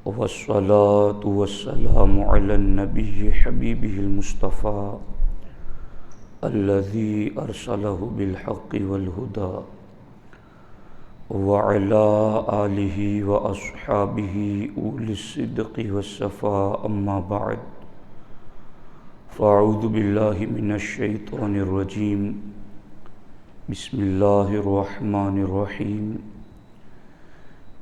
والصلاة والسلام على النبي حبيبه المصطفى الذي أرسله بالحق والهدى وعلى آله وأصحابه أولي الصدق والصفاء أما بعد فأعوذ بالله من الشيطان الرجيم بسم الله الرحمن الرحيم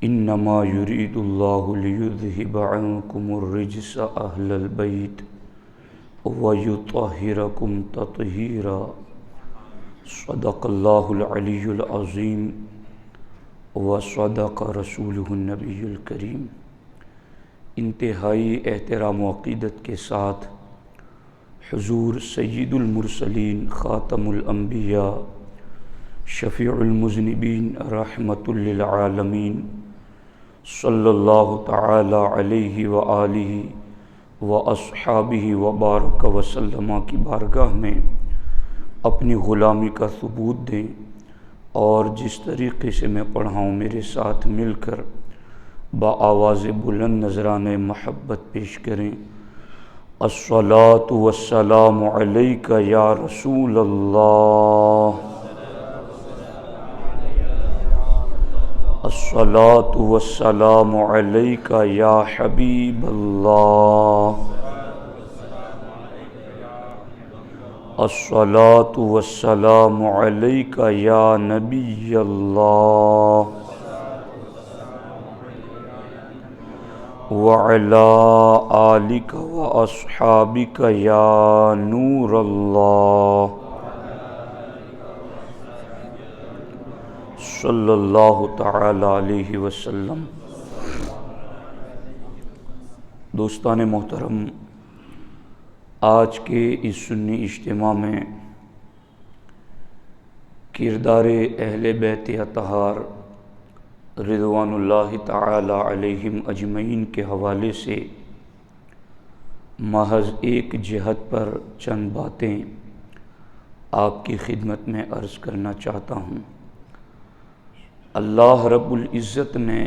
انما يريد الله ليذهب عنكم الرجس اهل البيت ويطهركم تطهيرا صدق الله العلي العظيم وصدق رسوله النبي الكريم۔ انتہائی احترام و عقیدت کے ساتھ حضور سید المرسلین خاتم الانبیاء شفیع المذنبین رحمت للعالمین صلی اللہ تعالی علیہ وآلہ واصحابہ وبارک وسلم کی بارگاہ میں اپنی غلامی کا ثبوت دیں اور جس طریقے سے میں پڑھاؤں میرے ساتھ مل کر بآواز بلند نذرانہ محبت پیش کریں۔ الصلاۃ والسلام علیک یا رسول اللہ، الصلاۃ والسلام علیک یا حبیب اللہ، الصلاۃ والسلام علیک یا نبی اللہ، وعلی آلک واصحابک یا نور اللہ، صلی اللہ تعالی علیہ وسلم۔ دوستان محترم، آج کے اس سنی اجتماع میں کردار اہل بیت اطہار رضوان اللہ تعالی علیہم اجمعین کے حوالے سے محض ایک جہت پر چند باتیں آپ کی خدمت میں عرض کرنا چاہتا ہوں۔ اللہ رب العزت نے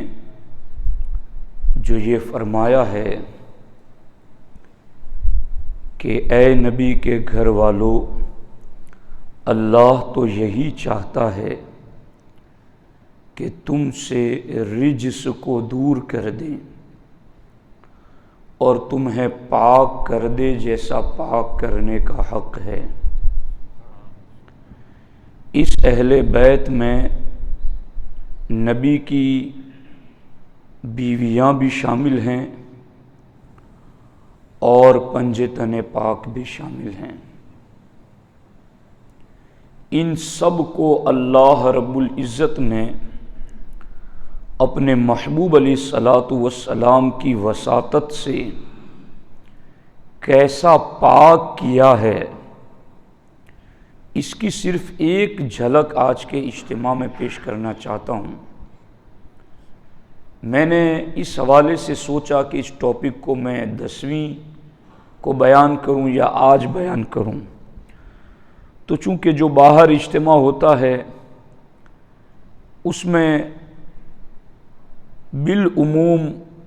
جو یہ فرمایا ہے کہ اے نبی کے گھر والوں، اللہ تو یہی چاہتا ہے کہ تم سے رجس کو دور کر دیں اور تمہیں پاک کر دے جیسا پاک کرنے کا حق ہے۔ اس اہل بیت میں نبی کی بیویاں بھی شامل ہیں اور پنجے تن پاک بھی شامل ہیں۔ ان سب کو اللہ رب العزت نے اپنے محبوب علیہ الصلاۃ والسلام کی وساطت سے کیسا پاک کیا ہے، اس کی صرف ایک جھلک آج کے اجتماع میں پیش کرنا چاہتا ہوں۔ میں نے اس حوالے سے سوچا کہ اس ٹاپک کو میں 10ویں کو بیان کروں یا آج بیان کروں، تو چونکہ جو باہر اجتماع ہوتا ہے اس میں بالعموم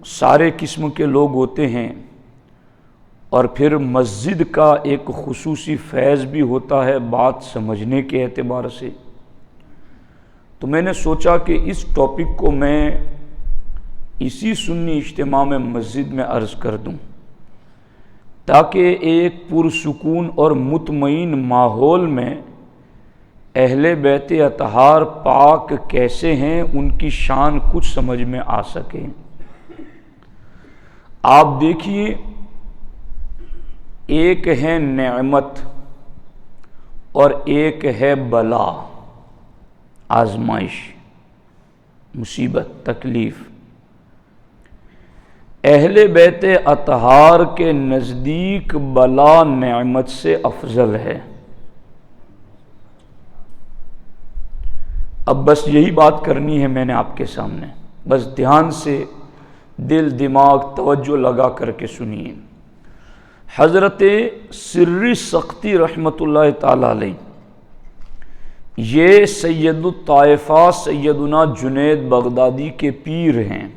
سارے قسم کے لوگ ہوتے ہیں، اور پھر مسجد کا ایک خصوصی فیض بھی ہوتا ہے بات سمجھنے کے اعتبار سے، تو میں نے سوچا کہ اس ٹاپک کو میں اسی سنی اجتماع میں مسجد میں عرض کر دوں، تاکہ ایک پرسکون اور مطمئن ماحول میں اہل بیت اطہار پاک کیسے ہیں ان کی شان کچھ سمجھ میں آ سکے۔ آپ دیکھیے، ایک ہے نعمت اور ایک ہے بلا، آزمائش، مصیبت، تکلیف۔ اہل بیت اطہار کے نزدیک بلا نعمت سے افضل ہے۔ اب بس یہی بات کرنی ہے میں نے آپ کے سامنے، بس دھیان سے دل دماغ توجہ لگا کر کے سنیے۔ حضرت سری سختی رحمت اللہ تعالی علیہ یہ سید الطائفہ سیدنا جنید بغدادی کے پیر ہیں۔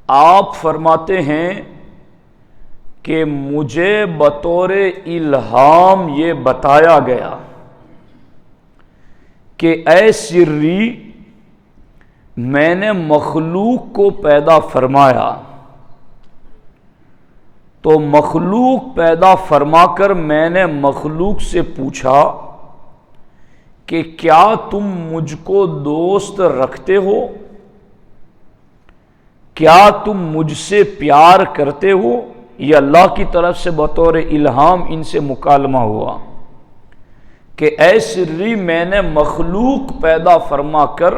آپ فرماتے ہیں کہ مجھے بطور الہام یہ بتایا گیا کہ اے سری، میں نے مخلوق کو پیدا فرمایا، تو مخلوق پیدا فرما کر میں نے مخلوق سے پوچھا کہ کیا تم مجھ کو دوست رکھتے ہو؟ کیا تم مجھ سے پیار کرتے ہو؟ یہ اللہ کی طرف سے بطور الہام ان سے مکالمہ ہوا کہ اے سری، میں نے مخلوق پیدا فرما کر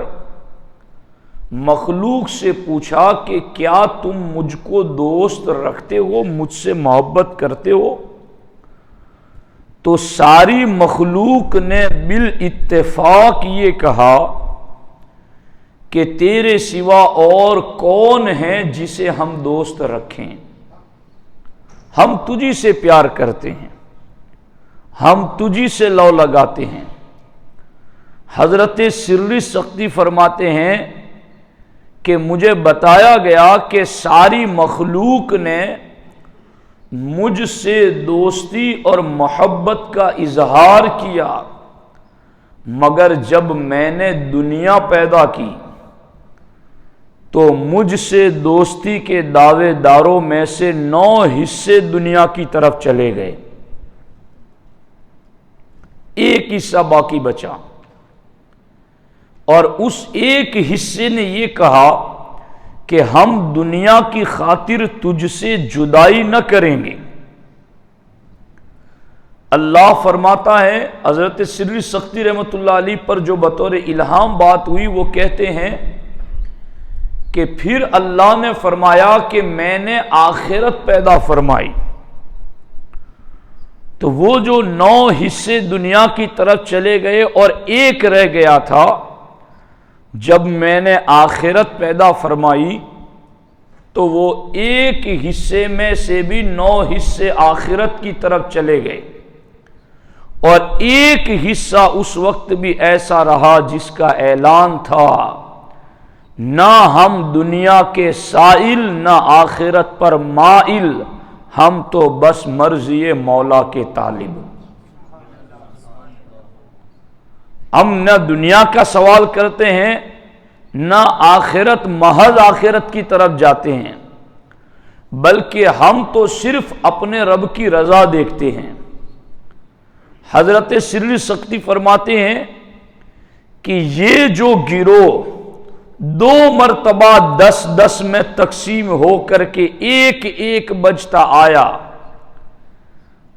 مخلوق سے پوچھا کہ کیا تم مجھ کو دوست رکھتے ہو، مجھ سے محبت کرتے ہو؟ تو ساری مخلوق نے بالاتفاق یہ کہا کہ تیرے سوا اور کون ہے جسے ہم دوست رکھیں، ہم تجھی سے پیار کرتے ہیں، ہم تجھی سے لو لگاتے ہیں۔ حضرت سری سختی فرماتے ہیں کہ مجھے بتایا گیا کہ ساری مخلوق نے مجھ سے دوستی اور محبت کا اظہار کیا، مگر جب میں نے دنیا پیدا کی تو مجھ سے دوستی کے دعوے داروں میں سے 9 حصے دنیا کی طرف چلے گئے، ایک حصہ باقی بچا، اور اس ایک حصے نے یہ کہا کہ ہم دنیا کی خاطر تجھ سے جدائی نہ کریں گے۔ اللہ فرماتا ہے، حضرت سری سختی رحمۃ اللہ علیہ پر جو بطور الہام بات ہوئی، وہ کہتے ہیں کہ پھر اللہ نے فرمایا کہ میں نے آخرت پیدا فرمائی، تو وہ جو 9 حصے دنیا کی طرف چلے گئے اور ایک رہ گیا تھا، جب میں نے آخرت پیدا فرمائی تو وہ ایک حصے میں سے بھی 9 حصے آخرت کی طرف چلے گئے، اور ایک حصہ اس وقت بھی ایسا رہا جس کا اعلان تھا، نہ ہم دنیا کے سائل نہ آخرت پر مائل، ہم تو بس مرضی مولا کے طالب، ہم نہ دنیا کا سوال کرتے ہیں نہ آخرت، محض آخرت کی طرف جاتے ہیں، بلکہ ہم تو صرف اپنے رب کی رضا دیکھتے ہیں۔ حضرت سری سختی فرماتے ہیں کہ یہ جو گروہ 2 مرتبہ 10-10 میں تقسیم ہو کر کے ایک ایک بجتا آیا،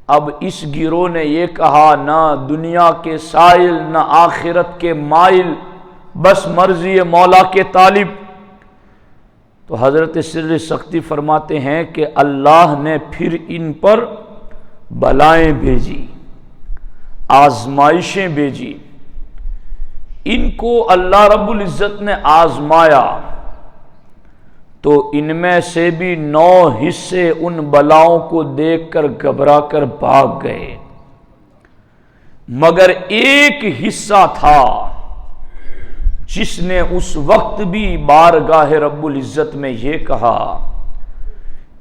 اب اس گروہ نے یہ کہا نہ دنیا کے سائل نہ آخرت کے مائل، بس مرضی مولا کے طالب۔ تو حضرت سری سختی فرماتے ہیں کہ اللہ نے پھر ان پر بلائیں بھیجی، آزمائشیں بھیجی، ان کو اللہ رب العزت نے آزمایا، تو ان میں سے بھی 9 حصے ان بلاؤں کو دیکھ کر گھبرا کر بھاگ گئے، مگر ایک حصہ تھا جس نے اس وقت بھی بارگاہ رب العزت میں یہ کہا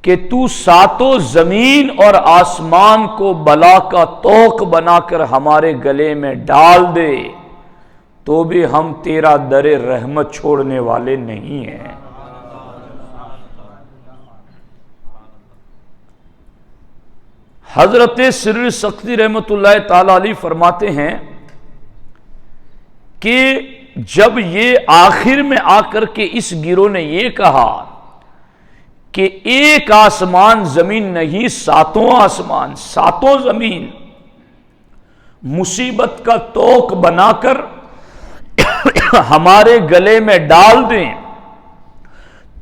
کہ تو 7 زمین اور آسمان کو بلا کا توق بنا کر ہمارے گلے میں ڈال دے تو بھی ہم تیرا در رحمت چھوڑنے والے نہیں ہیں۔ حضرت سری سختی رحمت اللہ تعالی علیہ فرماتے ہیں کہ جب یہ آخر میں آ کر کے اس گروہ نے یہ کہا کہ ایک آسمان زمین نہیں، 7 آسمان 7 زمین مصیبت کا توق بنا کر ہمارے گلے میں ڈال دیں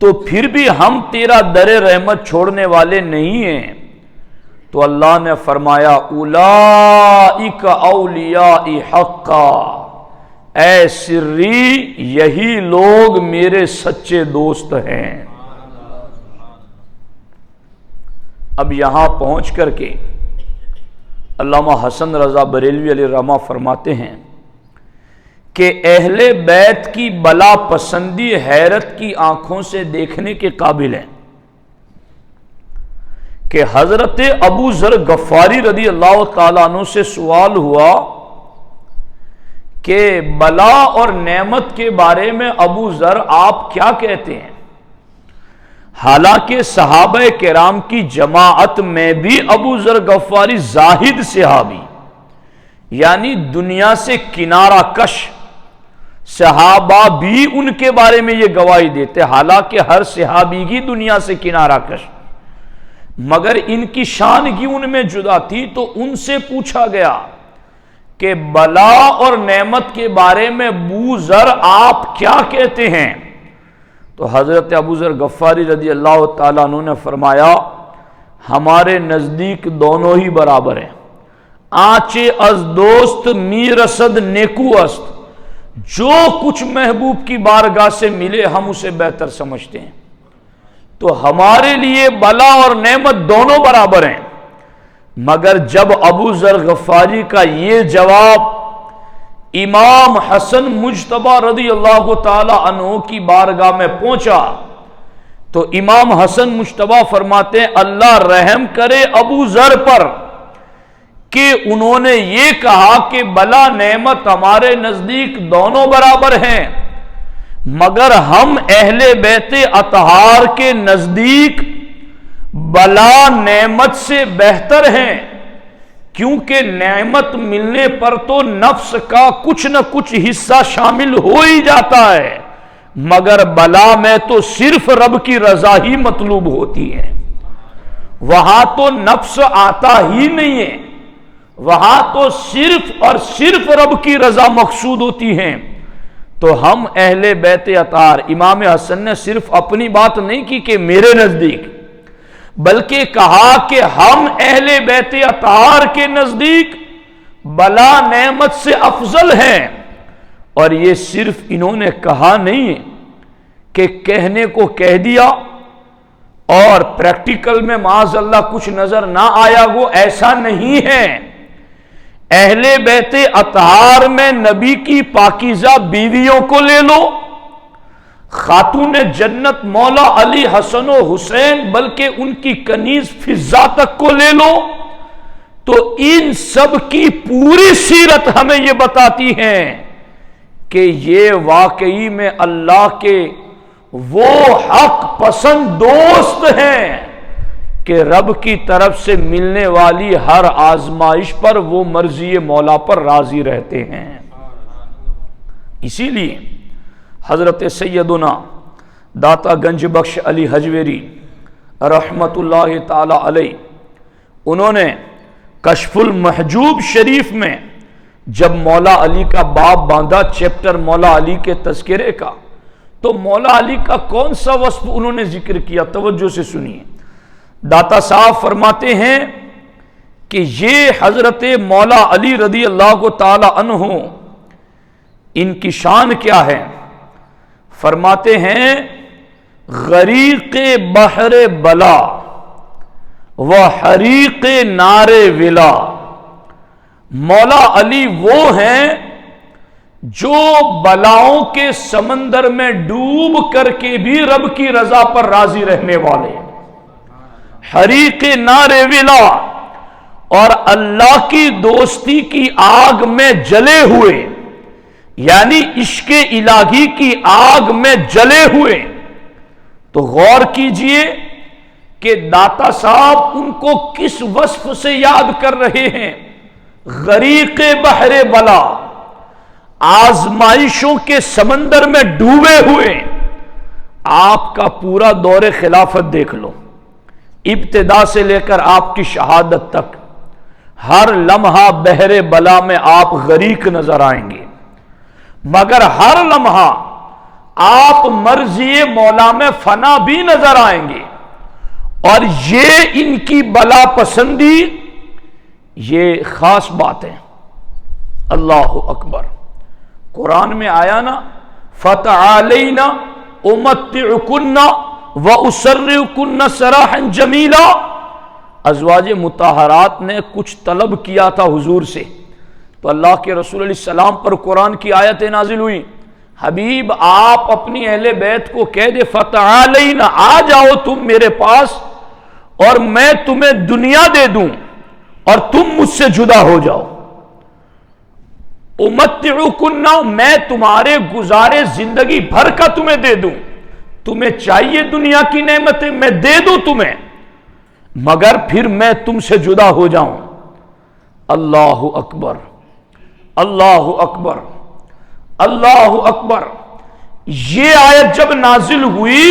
تو پھر بھی ہم تیرا در رحمت چھوڑنے والے نہیں ہیں، تو اللہ نے فرمایا اولئک اولیاء حقا، اے سری یہی لوگ میرے سچے دوست ہیں۔ اب یہاں پہنچ کر کے علامہ حسن رضا بریلوی علیہ الرحمہ فرماتے ہیں کہ اہل بیت کی بلا پسندی حیرت کی آنکھوں سے دیکھنے کے قابل ہے کہ حضرت ابو ذر غفاری رضی اللہ تعالیٰ عنہ سے سوال ہوا کہ بلا اور نعمت کے بارے میں ابو ذر آپ کیا کہتے ہیں؟ حالانکہ صحابہ کرام کی جماعت میں بھی ابو ذر غفاری زاہد صحابی یعنی دنیا سے کنارہ کش صحابہ بھی ان کے بارے میں یہ گواہی دیتے، حالانکہ ہر صحابی کی دنیا سے کنارہ کش، مگر ان کی شانگی ان میں جدا تھی۔ تو ان سے پوچھا گیا کہ بلا اور نعمت کے بارے میں ابو ذر آپ کیا کہتے ہیں؟ تو حضرت ابو ذر غفاری رضی اللہ تعالیٰ عنہ نے فرمایا ہمارے نزدیک دونوں ہی برابر ہیں، آنچے از دوست می رسد نیکو است، جو کچھ محبوب کی بارگاہ سے ملے ہم اسے بہتر سمجھتے ہیں۔ تو ہمارے لیے بلا اور نعمت دونوں برابر ہیں، مگر جب ابو ذر غفاری کا یہ جواب امام حسن مجتبی رضی اللہ تعالی عنہ کی بارگاہ میں پہنچا تو امام حسن مجتبی فرماتے ہیں اللہ رحم کرے ابو ذر پر کہ انہوں نے یہ کہا کہ بلا نعمت ہمارے نزدیک دونوں برابر ہیں، مگر ہم اہل بیت اطہار کے نزدیک بلا نعمت سے بہتر ہیں، کیونکہ نعمت ملنے پر تو نفس کا کچھ نہ کچھ حصہ شامل ہو ہی جاتا ہے، مگر بلا میں تو صرف رب کی رضا ہی مطلوب ہوتی ہے، وہاں تو نفس آتا ہی نہیں ہے، وہاں تو صرف اور صرف رب کی رضا مقصود ہوتی ہے۔ تو ہم اہل بیت اطہار، امام حسن نے صرف اپنی بات نہیں کی کہ میرے نزدیک، بلکہ کہا کہ ہم اہل بیت اطہار کے نزدیک بلا نعمت سے افضل ہیں۔ اور یہ صرف انہوں نے کہا نہیں ہے کہ کہنے کو کہہ دیا اور پریکٹیکل میں معاذ اللہ کچھ نظر نہ آیا، وہ ایسا نہیں ہے۔ اہل بیت اطہار میں نبی کی پاکیزہ بیویوں کو لے لو، خاتون جنت مولا علی حسن و حسین، بلکہ ان کی کنیز فضہ تک کو لے لو، تو ان سب کی پوری سیرت ہمیں یہ بتاتی ہے کہ یہ واقعی میں اللہ کے وہ حق پسند دوست ہیں کہ رب کی طرف سے ملنے والی ہر آزمائش پر وہ مرضی مولا پر راضی رہتے ہیں۔ اسی لیے حضرت سیدنا داتا گنج بخش علی حجویری رحمت اللہ تعالی علیہ، انہوں نے کشف المحجوب شریف میں جب مولا علی کا باب باندھا، چیپٹر مولا علی کے تذکرے کا، تو مولا علی کا کون سا وصف انہوں نے ذکر کیا؟ توجہ سے سنیے۔ داتا صاحب فرماتے ہیں کہ یہ حضرت مولا علی رضی اللہ تعالی عنہ، ان کی شان کیا ہے؟ فرماتے ہیں غریق بحر بلا و حریق نار ولا، مولا علی وہ ہیں جو بلاؤں کے سمندر میں ڈوب کر کے بھی رب کی رضا پر راضی رہنے والے، حریق نار ولا، اور اللہ کی دوستی کی آگ میں جلے ہوئے، یعنی عشق الہی کی آگ میں جلے ہوئے۔ تو غور کیجئے کہ داتا صاحب ان کو کس وصف سے یاد کر رہے ہیں؟ غریق بحر بلا، آزمائشوں کے سمندر میں ڈوبے ہوئے۔ آپ کا پورا دور خلافت دیکھ لو، ابتدا سے لے کر آپ کی شہادت تک، ہر لمحہ بحر بلا میں آپ غریق نظر آئیں گے، مگر ہر لمحہ آپ مرضی مولا میں فنا بھی نظر آئیں گے۔ اور یہ ان کی بلا پسندی یہ خاص بات ہے۔ اللہ اکبر، قرآن میں آیا نا فَتَعَالَيْنَا أُمَتِّعُكُنَّ وَأُسَرِّحُكُنَّ سَرَاحًا جَمِيلًا، ازواج مطہرات نے کچھ طلب کیا تھا حضور سے، تو اللہ کے رسول علیہ السلام پر قرآن کی آیتیں نازل ہوئی، حبیب آپ اپنی اہل بیت کو کہہ دے فتعالین، آ جاؤ تم میرے پاس اور میں تمہیں دنیا دے دوں اور تم مجھ سے جدا ہو جاؤ، امتعکن، میں تمہارے گزارے زندگی بھر کا تمہیں دے دوں، تمہیں چاہیے دنیا کی نعمتیں میں دے دوں تمہیں، مگر پھر میں تم سے جدا ہو جاؤں۔ اللہ اکبر، اللہ اکبر، اللہ اکبر۔ یہ آیت جب نازل ہوئی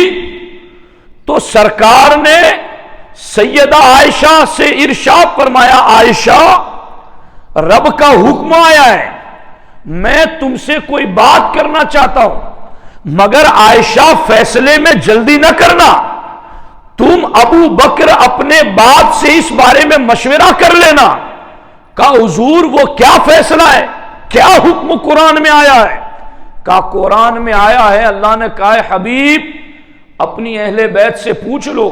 تو سرکار نے سیدہ عائشہ سے ارشاد فرمایا، عائشہ رب کا حکم آیا ہے، میں تم سے کوئی بات کرنا چاہتا ہوں، مگر عائشہ فیصلے میں جلدی نہ کرنا، تم ابو بکر اپنے باپ سے اس بارے میں مشورہ کر لینا۔ کہا حضور وہ کیا فیصلہ ہے، کیا حکم قرآن میں آیا ہے؟ کہا قرآن میں آیا ہے، اللہ نے کہا ہے حبیب اپنی اہل بیت سے پوچھ لو،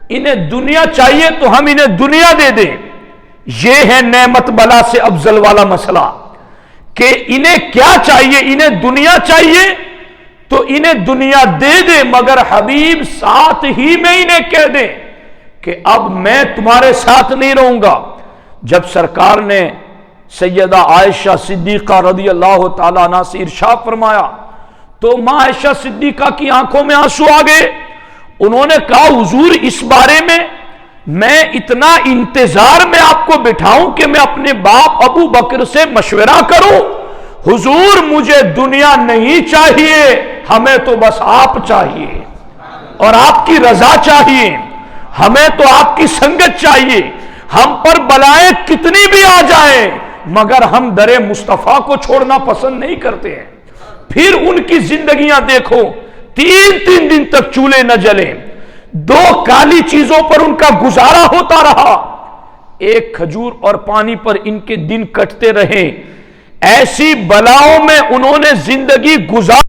انہیں دنیا چاہیے تو ہم انہیں دنیا دے دیں۔ یہ ہے نعمت بلا سے افضل والا مسئلہ کہ انہیں کیا چاہیے، انہیں دنیا چاہیے تو انہیں دنیا دے دے، مگر حبیب ساتھ ہی میں انہیں کہہ دیں کہ اب میں تمہارے ساتھ نہیں رہوں گا۔ جب سرکار نے سیدہ عائشہ صدیقہ رضی اللہ تعالیٰ عنہ سے ارشاد فرمایا تو ماں عائشہ صدیقہ کی آنکھوں میں آنسو آ گئے۔ انہوں نے کہا حضور اس بارے میں اتنا انتظار میں آپ کو بٹھاؤں کہ میں اپنے باپ ابو بکر سے مشورہ کروں؟ حضور مجھے دنیا نہیں چاہیے، ہمیں تو بس آپ چاہیے اور آپ کی رضا چاہیے، ہمیں تو آپ کی سنگت چاہیے، ہم پر بلائیں کتنی بھی آ جائیں مگر ہم در مصطفیٰ کو چھوڑنا پسند نہیں کرتے ہیں۔ پھر ان کی زندگیاں دیکھو، 3 دن تک چولہے نہ جلیں، 2 کالی چیزوں پر ان کا گزارا ہوتا رہا، ایک کھجور اور پانی پر ان کے دن کٹتے رہے۔ ایسی بلاؤں میں انہوں نے زندگی گزاری،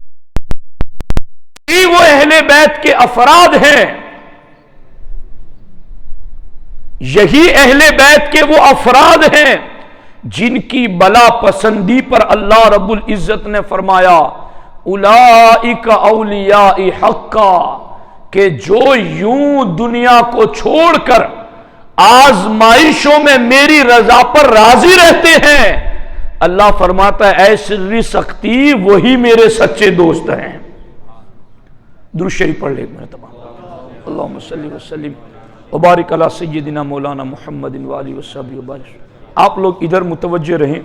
وہ اہل بیت کے افراد ہیں، یہی اہل بیت کے وہ افراد ہیں جن کی بلا پسندی پر اللہ رب العزت نے فرمایا اولئک اولیاء حقا، کہ جو یوں دنیا کو چھوڑ کر آزمائشوں میں میری رضا پر راضی رہتے ہیں، اللہ فرماتا ہے ایسی سختی وہی میرے سچے دوست ہیں۔ درود شریف پڑھ لے میرے تمام، اللہم صلی وسلم وبارک علی سیدنا مولانا محمد وآلہ وصحبہ وبارک۔ آپ لوگ ادھر متوجہ رہیں،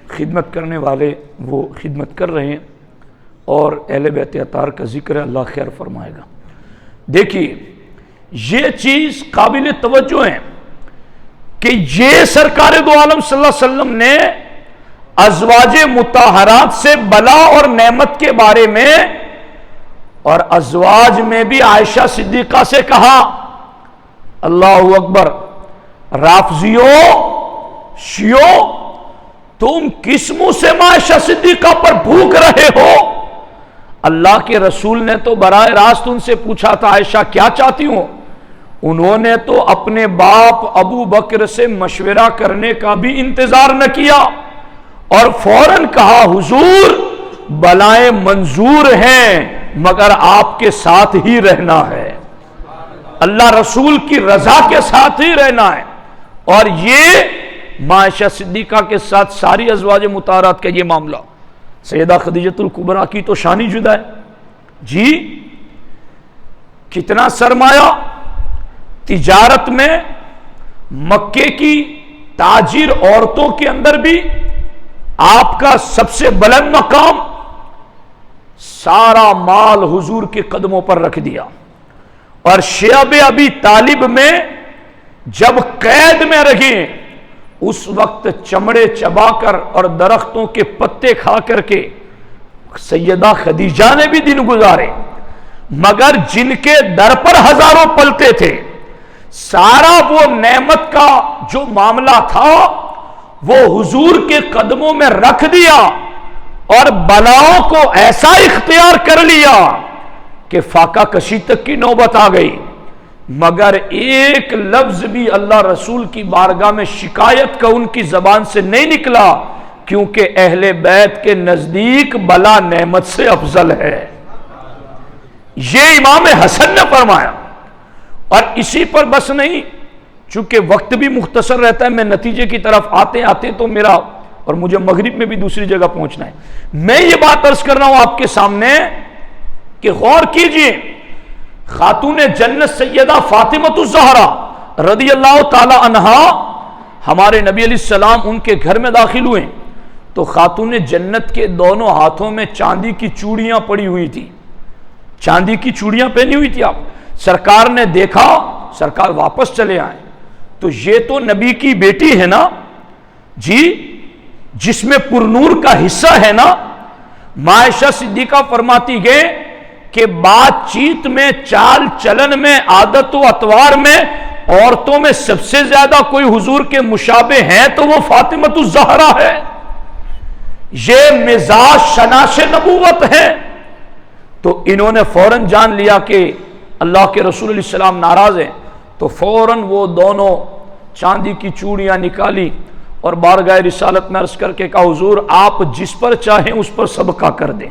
خدمت کرنے والے وہ خدمت کر رہے ہیں اور اہل بیت اطہار کا ذکر ہے، اللہ خیر فرمائے گا۔ دیکھیے یہ چیز قابل توجہ ہے کہ یہ سرکار دو عالم صلی اللہ علیہ وسلم نے ازواج مطہرات سے بلا اور نعمت کے بارے میں اور ازواج میں بھی عائشہ صدیقہ سے کہا۔ اللہ اکبر۔ رافضیوں، شیعوں، تم کس منہ سے عائشہ صدیقہ پر بھوک رہے ہو؟ اللہ کے رسول نے تو براہ راست ان سے پوچھا تھا عائشہ کیا چاہتی ہوں؟ انہوں نے تو اپنے باپ ابو بکر سے مشورہ کرنے کا بھی انتظار نہ کیا اور فوراً کہا حضور بلائیں منظور ہیں مگر آپ کے ساتھ ہی رہنا ہے، اللہ رسول کی رضا کے ساتھ ہی رہنا ہے۔ اور یہ عائشہ صدیقہ کے ساتھ ساری ازواج مطہرات کا یہ معاملہ، سیدہ خدیجۃ الکبریٰ کی تو شان ہی جدا ہے جی۔ کتنا سرمایہ تجارت میں، مکے کی تاجر عورتوں کے اندر بھی آپ کا سب سے بلند مقام، سارا مال حضور کے قدموں پر رکھ دیا۔ اور شعب ابی طالب میں جب قید میں رہے اس وقت چمڑے چبا کر اور درختوں کے پتے کھا کر کے سیدہ خدیجہ نے بھی دن گزارے، مگر جن کے در پر ہزاروں پلتے تھے، سارا وہ نعمت کا جو معاملہ تھا وہ حضور کے قدموں میں رکھ دیا اور بلاؤں کو ایسا اختیار کر لیا کہ فاقہ کشی تک کی نوبت آ گئی۔ مگر ایک لفظ بھی اللہ رسول کی بارگاہ میں شکایت کا ان کی زبان سے نہیں نکلا، کیونکہ اہل بیت کے نزدیک بلا نعمت سے افضل ہے۔ یہ امام حسن نے فرمایا۔ اور اسی پر بس نہیں، چونکہ وقت بھی مختصر رہتا ہے، میں نتیجے کی طرف آتے آتے تو میرا اور مجھے مغرب میں بھی دوسری جگہ پہنچنا ہے، میں یہ بات عرض کر رہا ہوں آپ کے سامنے کہ غور کیجئے، خاتون جنت سیدہ فاطمہ الزہرا رضی اللہ تعالی عنہا، ہمارے نبی علیہ السلام ان کے گھر میں داخل ہوئے تو خاتون جنت کے دونوں ہاتھوں میں چاندی کی چوڑیاں پڑی ہوئی تھی، چاندی کی چوڑیاں پہنی ہوئی تھی۔ آپ سرکار نے دیکھا، سرکار واپس چلے آئے تو یہ تو نبی کی بیٹی ہے نا جی، جس میں پرنور کا حصہ ہے نا۔ عائشہ صدیقہ فرماتی گئے کہ بات چیت میں، چال چلن میں، عادت و اطوار میں عورتوں میں سب سے زیادہ کوئی حضور کے مشابہ ہے تو وہ فاطمہ الزہرا ہے، یہ مزاج شناس نبوت ہے۔ تو انہوں نے فوراً جان لیا کہ اللہ کے رسول علیہ السلام ناراض ہیں، تو فوراً وہ دونوں چاندی کی چوڑیاں نکالی اور بارگاہ رسالت میں عرض کر کے کہا حضور آپ جس پر چاہیں اس پر صدقہ کر دیں۔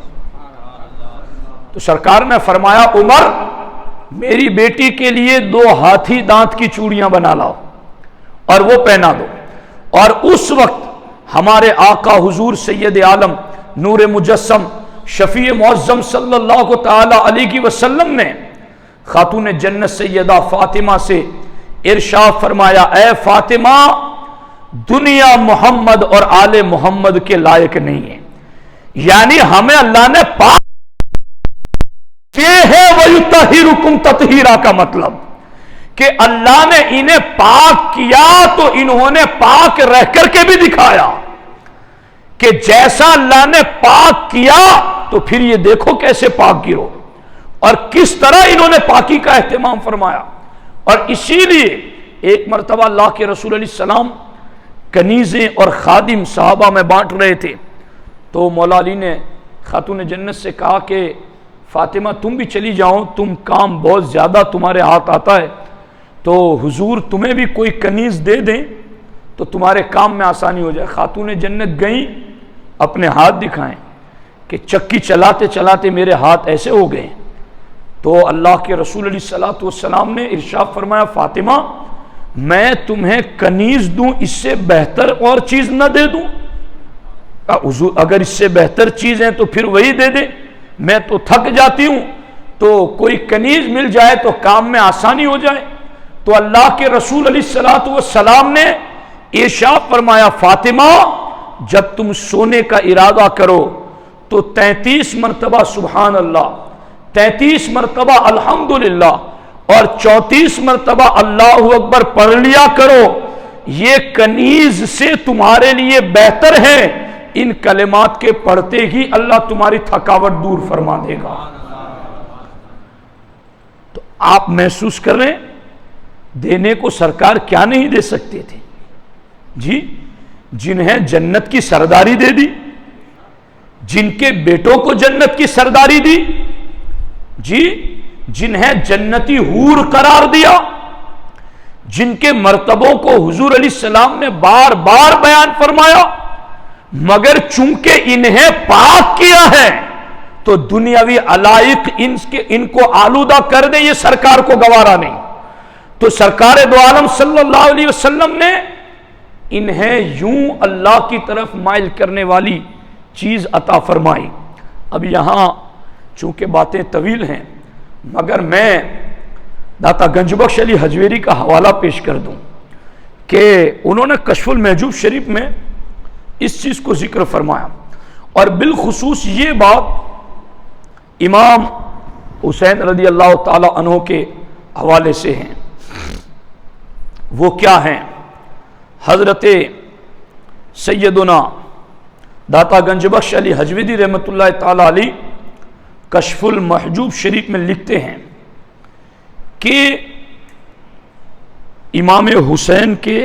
تو سرکار نے فرمایا عمر میری بیٹی کے لیے 2 ہاتھی دانت کی چوڑیاں بنا لاؤ اور وہ پہنا دو۔ اور اس وقت ہمارے آقا حضور سید عالم نور مجسم شفیع معظم صلی اللہ تعالی علیہ وسلم نے خاتون جنت سیدہ فاطمہ سے ارشاد فرمایا اے فاطمہ دنیا محمد اور آل محمد کے لائق نہیں ہے، یعنی ہمیں اللہ نے پاک یہ ہے وَيُطَهِّرُكُمْ تَطْهِيرًا کا مطلب کہ اللہ نے انہیں پاک کیا تو انہوں نے پاک رہ کر کے بھی دکھایا کہ جیسا اللہ نے پاک کیا تو پھر یہ دیکھو کیسے پاک گرو اور کس طرح انہوں نے پاکی کا اہتمام فرمایا۔ اور اسی لیے ایک مرتبہ اللہ کے رسول علیہ السلام کنیزیں اور خادم صحابہ میں بانٹ رہے تھے تو مولا علی نے خاتون جنت سے کہا کہ فاطمہ تم بھی چلی جاؤ، تم کام بہت زیادہ تمہارے ہاتھ آتا ہے، تو حضور تمہیں بھی کوئی کنیز دے دیں تو تمہارے کام میں آسانی ہو جائے۔ خاتون جنت گئیں، اپنے ہاتھ دکھائیں کہ چکی چلاتے چلاتے میرے ہاتھ ایسے ہو گئے، تو اللہ کے رسول علیہ السلام نے ارشاد فرمایا فاطمہ میں تمہیں کنیز دوں اس سے بہتر اور چیز نہ دے دوں؟ حضور اگر اس سے بہتر چیز ہے تو پھر وہی دے دیں، میں تو تھک جاتی ہوں، تو کوئی کنیز مل جائے تو کام میں آسانی ہو جائے۔ تو اللہ کے رسول علیہ السلام نے ارشاد فرمایا فاطمہ جب تم سونے کا ارادہ کرو تو 33 مرتبہ سبحان اللہ، 33 مرتبہ الحمدللہ اور 34 مرتبہ اللہ اکبر پڑھ لیا کرو، یہ کنیز سے تمہارے لیے بہتر ہے۔ ان کلمات کے پڑھتے ہی اللہ تمہاری تھکاوٹ دور فرما دے گا۔ تو آپ محسوس کر رہے ہیں دینے کو سرکار کیا نہیں دے سکتے تھے جی، جنہیں جنت کی سرداری دے دی، جن کے بیٹوں کو جنت کی سرداری دی جی، جنہیں جنتی حور قرار دیا، جن کے مرتبوں کو حضور علیہ السلام نے بار بار بیان فرمایا، مگر چونکہ انہیں پاک کیا ہے تو دنیاوی علائق ان کو آلودہ کر دے، یہ سرکار کو گوارا نہیں۔ تو سرکار دو عالم صلی اللہ علیہ وسلم نے انہیں یوں اللہ کی طرف مائل کرنے والی چیز عطا فرمائی۔ اب یہاں چونکہ باتیں طویل ہیں مگر میں داتا گنج بخش علی حجویری کا حوالہ پیش کر دوں کہ انہوں نے کشف المحجوب شریف میں اس چیز کو ذکر فرمایا، اور بالخصوص یہ بات امام حسین رضی اللہ تعالی عنہ کے حوالے سے ہیں۔ وہ کیا ہیں؟ حضرت سیدنا داتا گنج بخش علی حجویری رحمۃ اللہ تعالی علیہ کشف المحجوب شریف میں لکھتے ہیں کہ امام حسین کے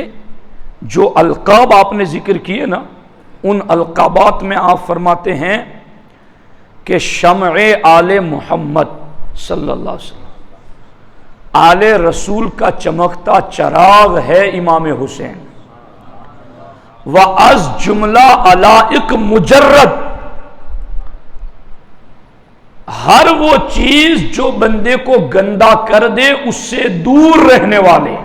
جو القاب آپ نے ذکر کیے نا، ان القابات میں آپ فرماتے ہیں کہ شمع آل محمد صلی اللہ علیہ وسلم، آل رسول کا چمکتا چراغ ہے امام حسین. وَأَز جملہ علائق مجرد، ہر وہ چیز جو بندے کو گندا کر دے اس سے دور رہنے والے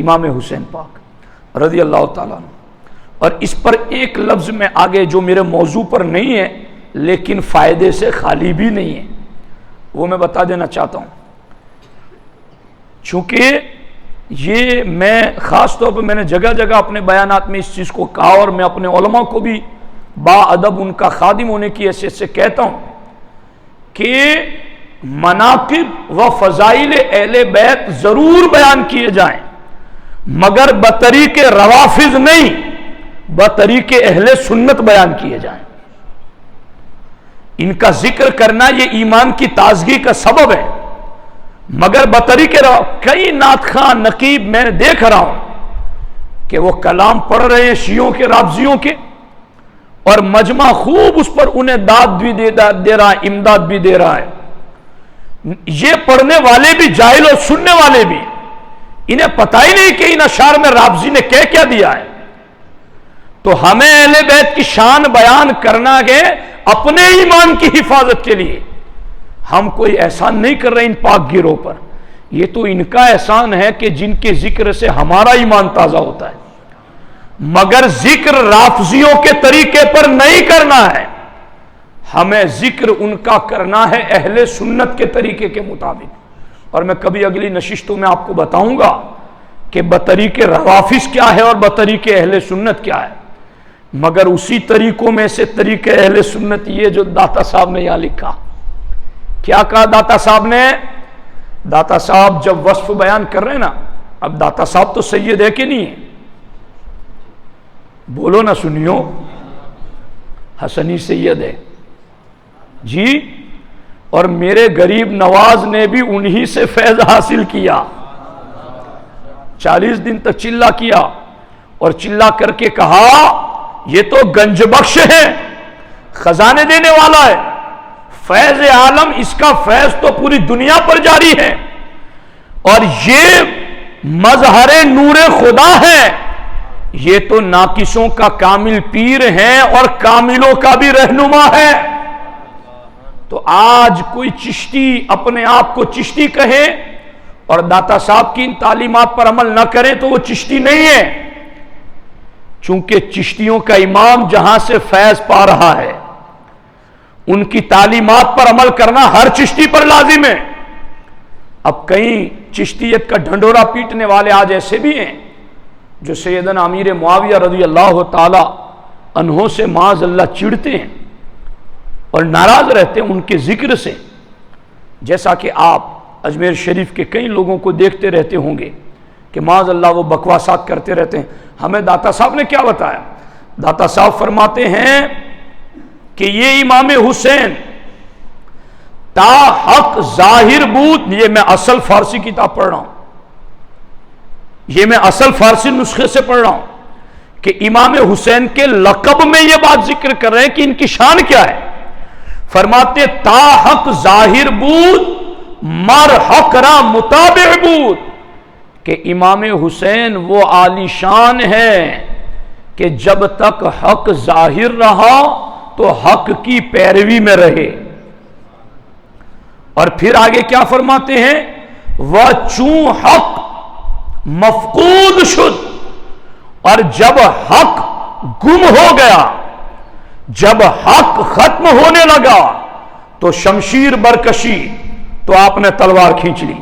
امام حسین پاک رضی اللہ تعالیٰ عنہ. اور اس پر ایک لفظ میں آگے جو میرے موضوع پر نہیں ہے لیکن فائدے سے خالی بھی نہیں ہے، وہ میں بتا دینا چاہتا ہوں. چونکہ یہ میں خاص طور پر میں نے جگہ جگہ اپنے بیانات میں اس چیز کو کہا، اور میں اپنے علماء کو بھی با ادب ان کا خادم ہونے کی حیثیت سے کہتا ہوں کہ مناقب و فضائل اہل بیت ضرور بیان کیے جائیں، مگر بطریق روافض نہیں، بطریق اہل سنت بیان کیے جائیں. ان کا ذکر کرنا یہ ایمان کی تازگی کا سبب ہے، مگر بطریق کئی نعت خواں نقیب میں دیکھ رہا ہوں کہ وہ کلام پڑھ رہے ہیں شیعوں کے رافضیوں کے، اور مجمع خوب اس پر انہیں داد بھی دے رہا ہے، امداد بھی دے رہا ہے. یہ پڑھنے والے بھی جاہل اور سننے والے بھی، انہیں پتہ ہی نہیں کہ ان اشعار میں رافضی نے کیا دیا ہے. تو ہمیں اہل بیت کی شان بیان کرنا ہے اپنے ایمان کی حفاظت کے لیے. ہم کوئی احسان نہیں کر رہے ان پاک گیروں پر، یہ تو ان کا احسان ہے کہ جن کے ذکر سے ہمارا ایمان تازہ ہوتا ہے، مگر ذکر رافضیوں کے طریقے پر نہیں کرنا ہے. ہمیں ذکر ان کا کرنا ہے اہل سنت کے طریقے کے مطابق. اور میں کبھی اگلی نشستوں میں آپ کو بتاؤں گا کہ بطریق روافض کیا ہے اور بطریق اہل سنت کیا ہے. مگر اسی طریقوں میں سے طریق اہل سنت یہ جو داتا صاحب نے یہاں لکھا. کیا کہا داتا صاحب نے؟ داتا صاحب جب وصف بیان کر رہے ہیں نا، اب داتا صاحب تو سید ہے کہ نہیں ہے؟ بولو نا سنیو، حسنی سید ہے جی. اور میرے غریب نواز نے بھی انہی سے فیض حاصل کیا. 40 دن تک چلا کیا اور چلا کر کے کہا یہ تو گنج بخش ہے، خزانے دینے والا ہے، فیض عالم، اس کا فیض تو پوری دنیا پر جاری ہے، اور یہ مظہر نور خدا ہے، یہ تو ناقصوں کا کامل پیر ہے اور کاملوں کا بھی رہنما ہے. تو آج کوئی چشتی اپنے آپ کو چشتی کہے اور داتا صاحب کی ان تعلیمات پر عمل نہ کرے تو وہ چشتی نہیں ہے. چونکہ چشتیوں کا امام جہاں سے فیض پا رہا ہے ان کی تعلیمات پر عمل کرنا ہر چشتی پر لازم ہے. اب کئی چشتیت کا ڈھنڈورا پیٹنے والے آج ایسے بھی ہیں جو سیدنا امیر معاویہ رضی اللہ تعالی عنہ سے معاذ اللہ چڑھتے ہیں اور ناراض رہتے ہیں ان کے ذکر سے. جیسا کہ آپ اجمیر شریف کے کئی لوگوں کو دیکھتے رہتے ہوں گے کہ معاذ اللہ وہ بکواسات کرتے رہتے ہیں. ہمیں داتا صاحب نے کیا بتایا؟ داتا صاحب فرماتے ہیں کہ یہ امام حسین تا حق ظاہر بود. یہ میں اصل فارسی کتاب پڑھ رہا ہوں، یہ میں اصل فارسی نسخے سے پڑھ رہا ہوں کہ امام حسین کے لقب میں یہ بات ذکر کر رہے ہیں کہ ان کی شان کیا ہے. فرماتے تا حق ظاہر بود مر حق را متابع بود، کہ امام حسین وہ عالی شان ہے کہ جب تک حق ظاہر رہا تو حق کی پیروی میں رہے. اور پھر آگے کیا فرماتے ہیں؟ وَچُون حق مفقود شد، اور جب حق گم ہو گیا، جب حق ختم ہونے لگا تو شمشیر برکشی، تو آپ نے تلوار کھینچ لی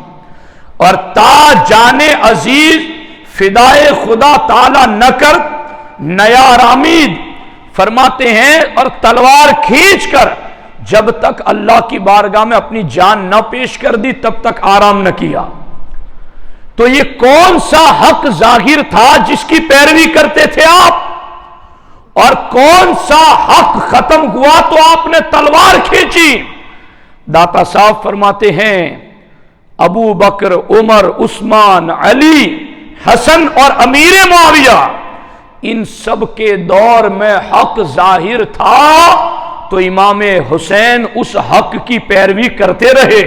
اور تا جانے عزیز فدائے خدا تعالی نہ کر نیا رامید. فرماتے ہیں اور تلوار کھینچ کر جب تک اللہ کی بارگاہ میں اپنی جان نہ پیش کر دی تب تک آرام نہ کیا. تو یہ کون سا حق ظاہر تھا جس کی پیروی کرتے تھے آپ، اور کون سا حق ختم ہوا تو آپ نے تلوار کھینچی؟ داتا صاحب فرماتے ہیں ابو بکر، عمر، عثمان، علی، حسن اور امیر معاویہ، ان سب کے دور میں حق ظاہر تھا تو امام حسین اس حق کی پیروی کرتے رہے،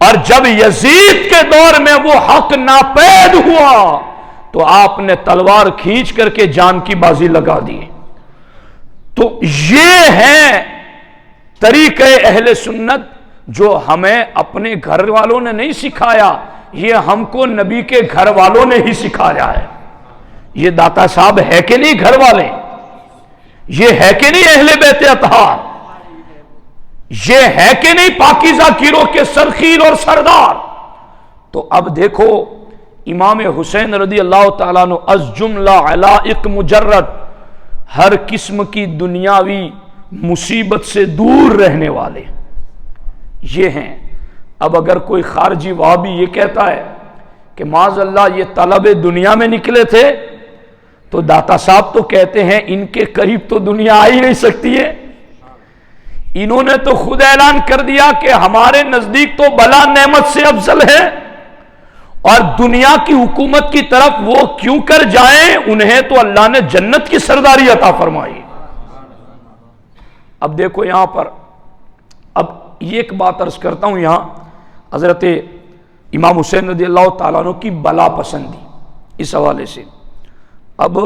اور جب یزید کے دور میں وہ حق ناپید ہوا تو آپ نے تلوار کھینچ کر کے جان کی بازی لگا دی۔ تو یہ ہے طریقہ اہل سنت جو ہمیں اپنے گھر والوں نے نہیں سکھایا، یہ ہم کو نبی کے گھر والوں نے ہی سکھایا ہے۔ یہ داتا صاحب ہے کہ نہیں گھر والے؟ یہ ہے کہ نہیں اہل بیت اطہار؟ یہ ہے کہ نہیں پاکیزہ گیروں کے سرخیل اور سردار؟ تو اب دیکھو امام حسین رضی اللہ تعالیٰ عنہ از جملہ علائق مجرد، ہر قسم کی دنیاوی مصیبت سے دور رہنے والے یہ ہیں۔ اب اگر کوئی خارجی وہابی یہ کہتا ہے کہ معاذ اللہ یہ طلب دنیا میں نکلے تھے، تو داتا صاحب تو کہتے ہیں ان کے قریب تو دنیا آ ہی نہیں سکتی ہے۔ انہوں نے تو خود اعلان کر دیا کہ ہمارے نزدیک تو بلا نعمت سے افضل ہے، اور دنیا کی حکومت کی طرف وہ کیوں کر جائیں، انہیں تو اللہ نے جنت کی سرداری عطا فرمائی۔ اب دیکھو یہاں پر، اب یہ ایک بات عرض کرتا ہوں، یہاں حضرت امام حسین رضی اللہ تعالیٰ عنہ کی بلا پسندی اس حوالے سے، اب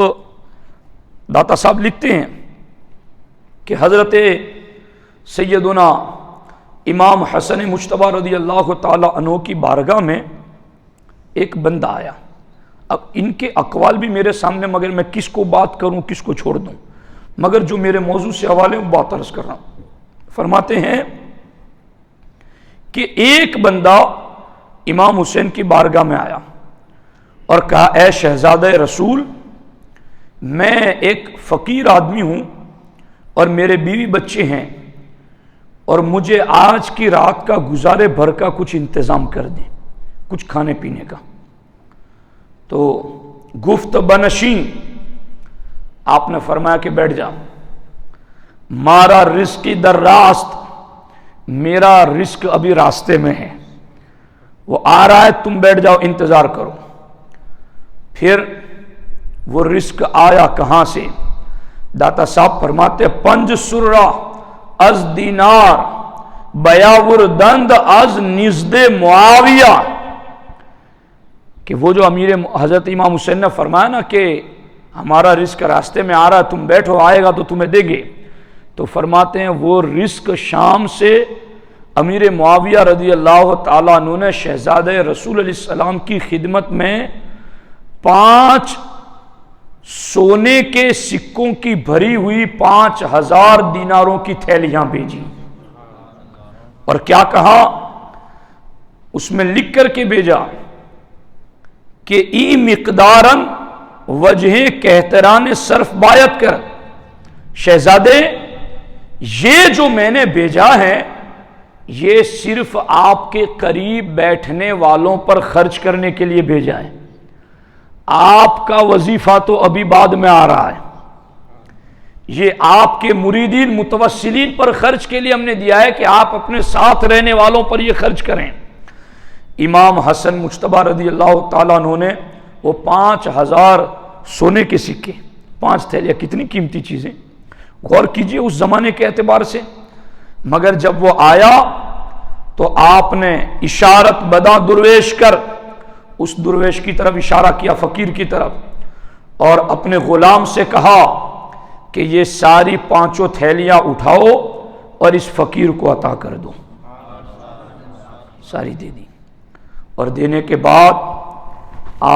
داتا صاحب لکھتے ہیں کہ حضرت سیدنا امام حسن مجتبی رضی اللہ تعالیٰ عنہ کی بارگاہ میں ایک بندہ آیا۔ اب ان کے اقوال بھی میرے سامنے، مگر میں کس کو بات کروں کس کو چھوڑ دوں، مگر جو میرے موضوع سے حوالے میں بات عرض کر رہا ہوں۔ فرماتے ہیں کہ ایک بندہ امام حسین کی بارگاہ میں آیا اور کہا، اے شہزادہ رسول، میں ایک فقیر آدمی ہوں اور میرے بیوی بچے ہیں، اور مجھے آج کی رات کا گزارے بھر کا کچھ انتظام کر دیں، کچھ کھانے پینے کا۔ تو گفت بنشین، آپ نے فرمایا کہ بیٹھ جا، مارا رزق در راست، میرا رزق ابھی راستے میں ہے، وہ آ رہا ہے، تم بیٹھ جاؤ انتظار کرو۔ پھر وہ رزق آیا کہاں سے؟ داتا صاحب فرماتے، پنج سرہ از دینار بیاور دند از نزد معاویہ، کہ وہ جو امیر حضرت امام حسین نے فرمایا نا کہ ہمارا رزق راستے میں آ رہا ہے، تم بیٹھو، آئے گا تو تمہیں دے گے، تو فرماتے ہیں وہ رزق شام سے امیر معاویہ رضی اللہ تعالیٰ عنہ نے شہزادہ رسول علیہ السلام کی خدمت میں 5 سونے کے سکوں کی بھری ہوئی 5000 دیناروں کی تھیلیاں بھیجی، اور کیا کہا اس میں لکھ کر کے بھیجا کہ ای مقدارن وجہ کہتران صرف بایت کر، شہزادے یہ جو میں نے بھیجا ہے یہ صرف آپ کے قریب بیٹھنے والوں پر خرچ کرنے کے لیے بھیجا ہے، آپ کا وظیفہ تو ابھی بعد میں آ رہا ہے، یہ آپ کے مریدین متوسلین پر خرچ کے لیے ہم نے دیا ہے کہ آپ اپنے ساتھ رہنے والوں پر یہ خرچ کریں۔ امام حسن مجتبی رضی اللہ تعالیٰ عنہ نے وہ 5000 سونے کے سکے، 5 تھیلیاں، کتنی قیمتی چیزیں، غور کیجئے اس زمانے کے اعتبار سے۔ مگر جب وہ آیا تو آپ نے اشارت بدا درویش کر اس درویش کی طرف اشارہ کیا، فقیر کی طرف، اور اپنے غلام سے کہا کہ یہ ساری 5 تھیلیاں اٹھاؤ اور اس فقیر کو عطا کر دو۔ ساری دے دی، اور دینے کے بعد آپ